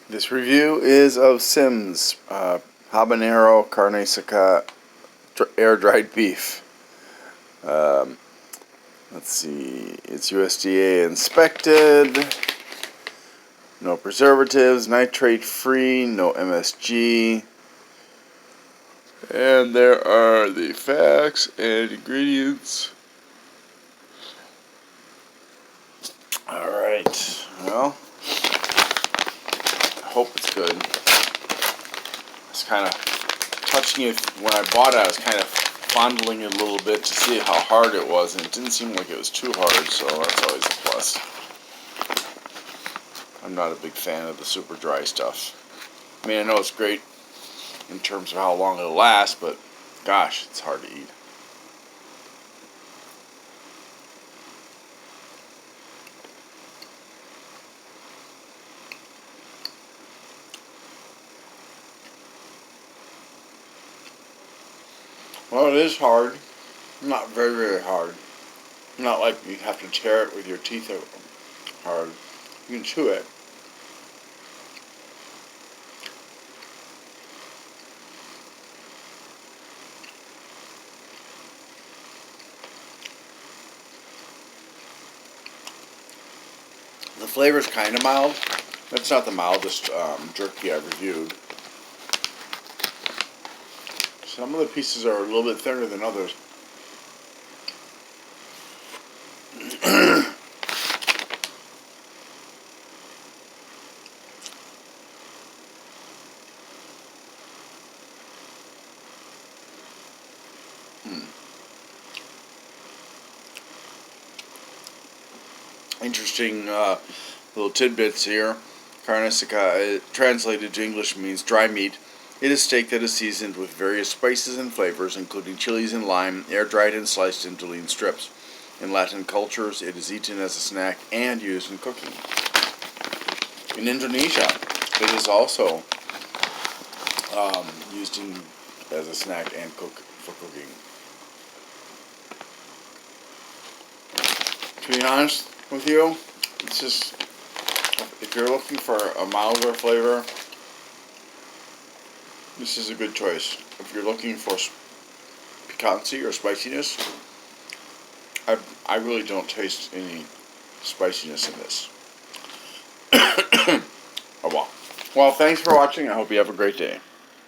This review is of Sim's Habanero Carne Seca air-dried beef. Let's see, it's USDA inspected, no preservatives, nitrate-free, no MSG, and there are the facts and ingredients. Alright, well, I hope it's good. I was kind of touching it when I bought it. I was kind of fondling it a little bit to see how hard it was, and it didn't seem like it was too hard, so that's always a plus. I'm not a big fan of the super dry stuff. I mean, I know it's great in terms of how long it'll last, but gosh, it's hard to eat. Well, it is hard. Not very, very hard. Not like you have to tear it with your teeth hard. You can chew it. The flavor's kind of mild. That's not the mildest jerky I've reviewed. Some of the pieces are a little bit thinner than others. Interesting little tidbits here. Carne seca, translated to English, means dry meat. It is steak that is seasoned with various spices and flavors, including chilies and lime, air-dried and sliced into lean strips. In Latin cultures, it is eaten as a snack and used in cooking. In Indonesia, it is also used as a snack and for cooking. To be honest with you, it's just, if you're looking for a milder flavor, this is a good choice. If you're looking for piquancy or spiciness, I really don't taste any spiciness in this. Oh well. Well, thanks for watching. I hope you have a great day.